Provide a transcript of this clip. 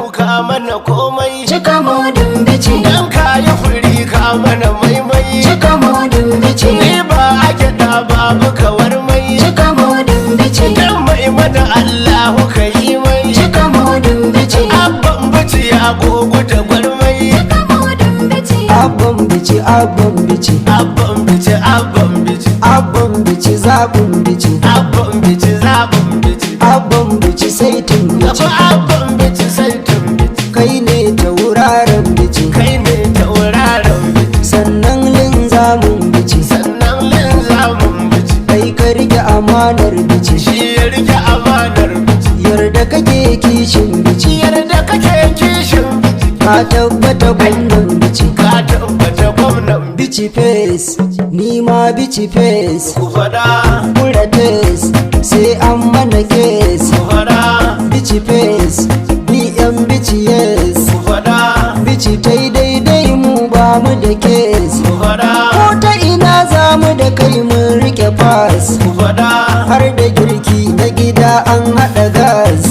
ka mana komai cika modin bici dan kayi furi ka mana maimai cika modin bici ni ba a gyaɗa babu kawar mai cika modin bici dan mai mana Allahu ka yi mai cika modin bici abban bici ya gogo da gwarmai cika modin bici abban bici abban bici abban bici abban bici abban bici zaɓin bici abban bici zaɓin bici abban bici saitin bici abban bici saitin bici kai ne tauraron bici kai ne tauraron bici sannan linzamin bici sannan linzamin bici kai ka rike amanar bici shi ya rike amanar bici yarda kake kishin bici yarda kake kishin bici ka tabbata gwamnan bici ka tabbata gwamnan bici bici face ni ma bici face ku fada kura tes sai an mana kes ku fada bici face ni yan bici yes ku fada bici ta daidai mu ba mu da kes ku fada ko ta ina za mu da kai mun rike fas ku fada har da girki na gida an haɗa gas